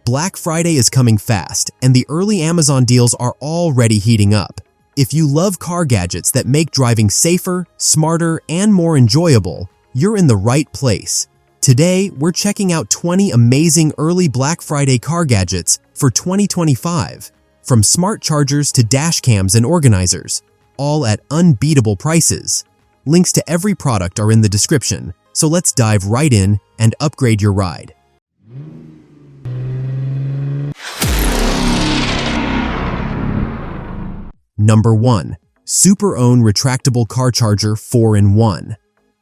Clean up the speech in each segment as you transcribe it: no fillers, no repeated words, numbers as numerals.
Black Friday is coming fast, and the early Amazon deals are already heating up. If you love car gadgets that make driving safer, smarter, and more enjoyable, you're in the right place. Today, we're checking out 20 amazing early Black Friday car gadgets for 2025, from smart chargers to dash cams and organizers, all at unbeatable prices. Links to every product are in the description, so let's dive right in and upgrade your ride. Number 1. Super Own Retractable Car Charger 4-in-1.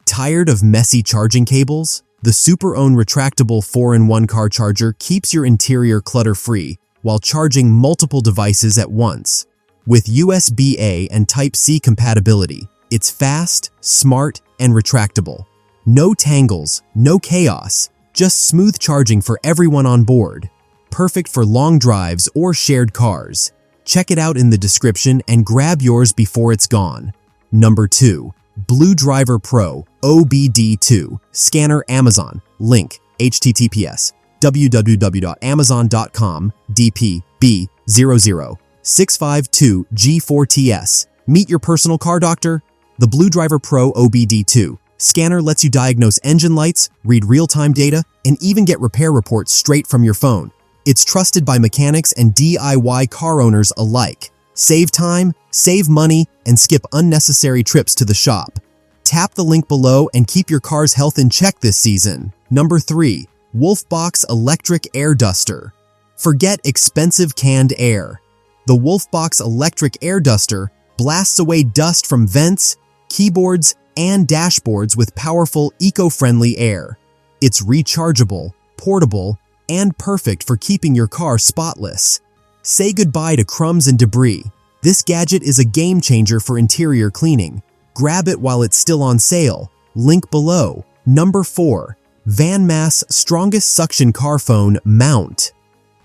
Tired of messy charging cables? The Super Own Retractable 4-in-1 car charger keeps your interior clutter-free while charging multiple devices at once. With USB-A and Type-C compatibility, it's fast, smart, and retractable. No tangles, no chaos, just smooth charging for everyone on board. Perfect for long drives or shared cars. Check it out in the description and grab yours before it's gone. Number 2. Blue Driver Pro OBD2 Scanner Amazon. Link https www.amazon.com DP B00652G4TS. Meet your personal car doctor. The Blue Driver Pro OBD2 scanner lets you diagnose engine lights, read real-time data, and even get repair reports straight from your phone. It's trusted by mechanics and DIY car owners alike. Save time, save money, and skip unnecessary trips to the shop. Tap the link below and keep your car's health in check this season. Number 3. Wolfbox Electric Air Duster. Forget expensive canned air. The Wolfbox Electric Air Duster blasts away dust from vents, keyboards, and dashboards with powerful, eco-friendly air. It's rechargeable, portable, and perfect for keeping your car spotless. Say goodbye to crumbs and debris. This gadget is a game changer for interior cleaning. Grab it while it's still on sale. Link below. Number 4. VanMass Strongest Suction Car Phone Mount.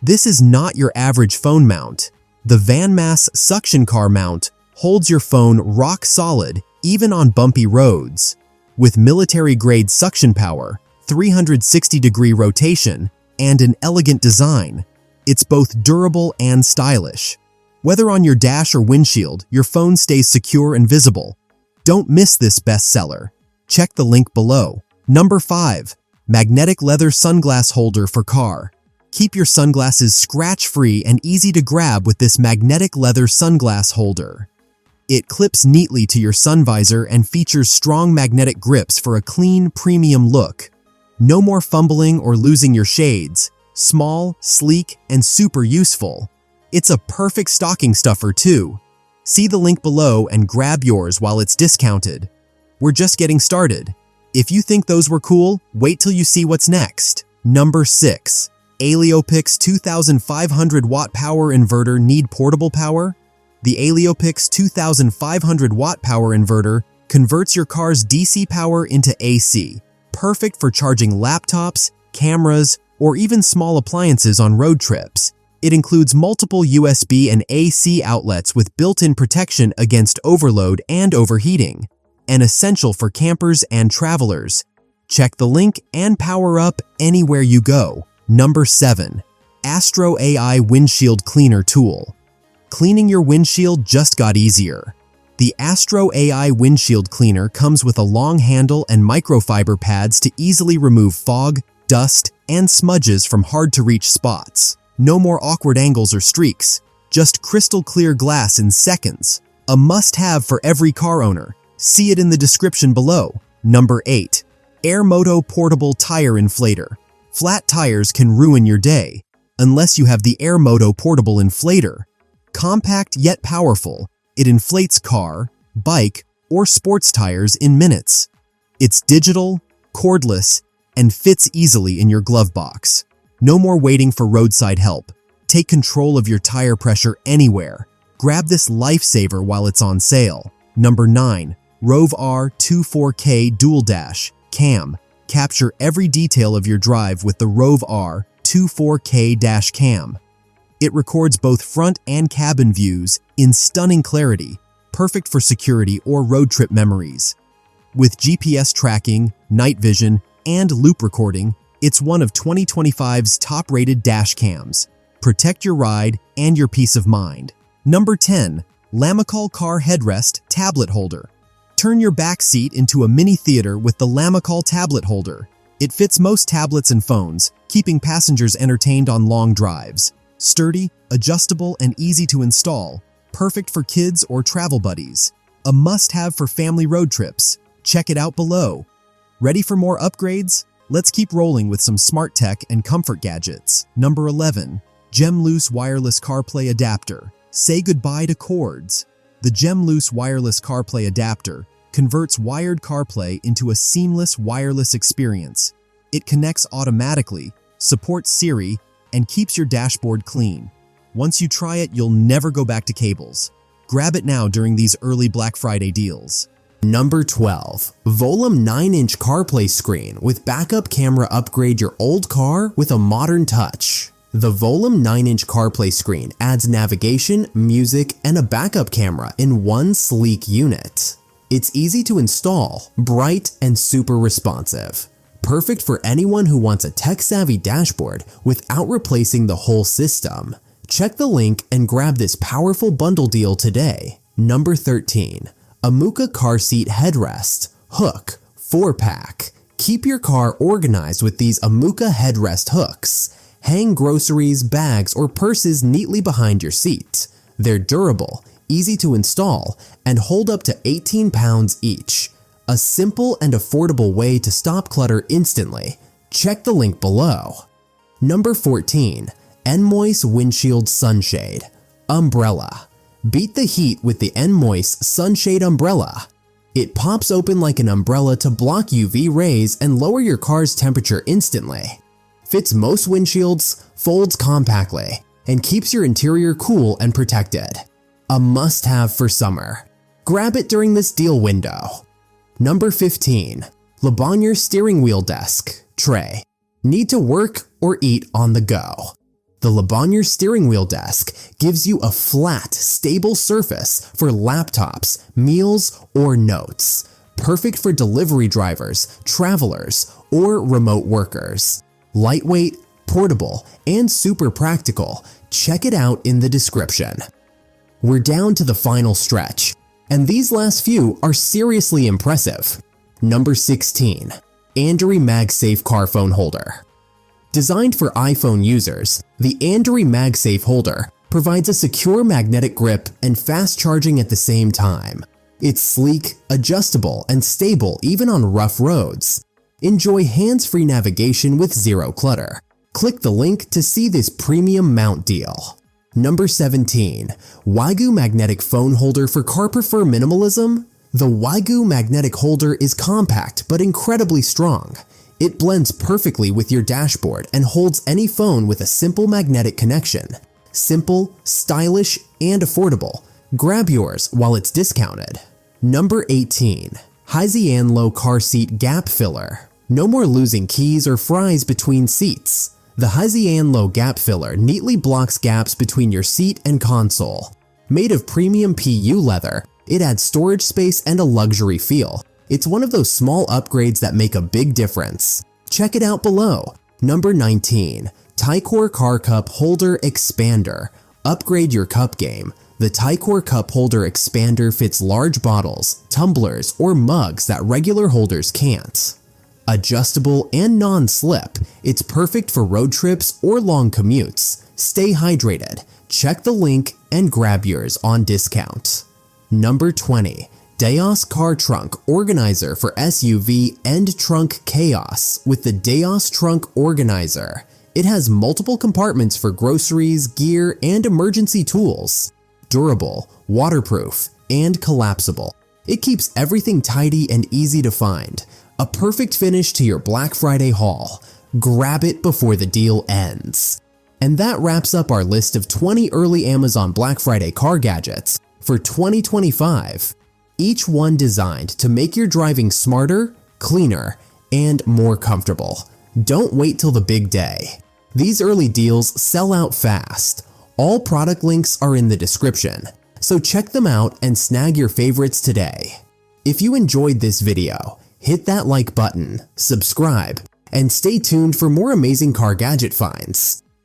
This is not your average phone mount. The VanMass Suction Car Mount holds your phone rock solid, even on bumpy roads. With military-grade suction power, 360-degree rotation, and an elegant design, it's both durable and stylish. Whether on your dash or windshield, your phone stays secure and visible. Don't miss this bestseller. Check the link below. Number 5. Magnetic Leather Sunglass Holder for Car. Keep your sunglasses scratch-free and easy to grab with this magnetic leather sunglass holder. It clips neatly to your sun visor and features strong magnetic grips for a clean, premium look. No more fumbling or losing your shades. Small, sleek, and super useful. It's a perfect stocking stuffer too. See the link below and grab yours while it's discounted. We're just getting started. If you think those were cool, wait till you see what's next. Number 6. Aliopix 2500 watt power inverter need portable power? The Aliopix 2500 watt power inverter converts your car's DC power into AC. Perfect for charging laptops, cameras, or even small appliances on road trips. It includes multiple USB and AC outlets with built-in protection against overload and overheating, and essential for campers and travelers. Check the link and power up anywhere you go. Number 7. Astro AI Windshield Cleaner Tool. Cleaning your windshield just got easier. The Astro AI Windshield Cleaner comes with a long handle and microfiber pads to easily remove fog, dust, and smudges from hard-to-reach spots. No more awkward angles or streaks, just crystal clear glass in seconds. A must-have for every car owner. See it in the description below. Number 8. AirMoto Portable Tire Inflator. Flat tires can ruin your day, unless you have the AirMoto Portable Inflator. Compact yet powerful, it inflates car, bike, or sports tires in minutes. It's digital, cordless, and fits easily in your glove box. No more waiting for roadside help. Take control of your tire pressure anywhere. Grab this lifesaver while it's on sale. Number 9. Rove R24K Dual Dash Cam. Capture every detail of your drive with the Rove R24K Dash Cam. It records both front and cabin views in stunning clarity, perfect for security or road trip memories. With GPS tracking, night vision, and loop recording, It's one of 2025's top-rated dash cams. Protect your ride and your peace of mind. Number 10. Lamicall Car Headrest Tablet Holder. Turn your back seat into a mini theater with the Lamicall Tablet Holder. It fits most tablets and phones, keeping passengers entertained on long drives. Sturdy, adjustable, and easy to install. Perfect for kids or travel buddies. A must-have for family road trips. Check it out below. Ready for more upgrades? Let's keep rolling with some smart tech and comfort gadgets. Number 11. GEM-Loose Wireless CarPlay Adapter. Say goodbye to cords. The GEM-Loose Wireless CarPlay Adapter converts wired CarPlay into a seamless wireless experience. It connects automatically, supports Siri, and keeps your dashboard clean. Once you try it, you'll never go back to cables. Grab it now during these early Black Friday deals. Number 12. Volim 9-inch CarPlay screen with backup camera. Upgrade your old car with a modern touch. The Volim 9-inch CarPlay screen adds navigation, music, and a backup camera in one sleek unit. It's easy to install, bright, and super responsive. Perfect for anyone who wants a tech-savvy dashboard without replacing the whole system. Check the link and grab this powerful bundle deal today. Number 13. Amuka Car Seat Headrest Hook 4-pack. Keep your car organized with these Amuka headrest hooks. Hang groceries, bags, or purses neatly behind your seat. They're durable, easy to install, and hold up to 18 pounds each. A simple and affordable way to stop clutter instantly. Check the link below. Number 14. Enmoise Windshield Sunshade Umbrella. Beat the heat with the Enmoise Sunshade Umbrella. It pops open like an umbrella to block UV rays and lower your car's temperature instantly. Fits most windshields, folds compactly, and keeps your interior cool and protected. A must-have for summer. Grab it during this deal window. Number 15. Le Bonheur Steering Wheel Desk Tray. Need to work or eat on the go? The Le Bonheur Steering Wheel Desk gives you a flat, stable surface for laptops, meals, or notes. Perfect for delivery drivers, travelers, or remote workers. Lightweight, portable, and super practical. Check it out in the description. We're down to the final stretch, and these last few are seriously impressive. Number 16. Andoury MagSafe Car Phone Holder. Designed for iPhone users, the Andoury MagSafe holder provides a secure magnetic grip and fast charging at the same time. It's sleek, adjustable, and stable even on rough roads. Enjoy hands-free navigation with zero clutter. Click the link to see this premium mount deal. Number 17. Wagyu Magnetic Phone Holder for Car Prefer Minimalism. The Wagyu magnetic holder is compact but incredibly strong. It blends perfectly with your dashboard and holds any phone with a simple magnetic connection. Simple, stylish, and affordable. Grab yours while it's discounted. Number 18. Hyzianlo Car Seat Gap Filler. No more losing keys or fries between seats. The Hyzianlo Gap Filler neatly blocks gaps between your seat and console. Made of premium PU leather, it adds storage space and a luxury feel. It's one of those small upgrades that make a big difference. Check it out below. Number 19. Tycor Car Cup Holder Expander. Upgrade your cup game. The Tycor Cup Holder Expander fits large bottles, tumblers, or mugs that regular holders can't. Adjustable and non-slip, it's perfect for road trips or long commutes. Stay hydrated. Check the link and grab yours on discount. Number 20. Deos Car Trunk Organizer for SUV End Trunk Chaos with the Deos Trunk Organizer. It has multiple compartments for groceries, gear, and emergency tools. Durable, waterproof, and collapsible. It keeps everything tidy and easy to find. A perfect finish to your Black Friday haul. Grab it before the deal ends. And that wraps up our list of 20 early Amazon Black Friday car gadgets for 2025. Each one designed to make your driving smarter, cleaner, and more comfortable. Don't wait till the big day. These early deals sell out fast. All product links are in the description, so check them out and snag your favorites today. If you enjoyed this video, hit that like button, subscribe, and stay tuned for more amazing car gadget finds.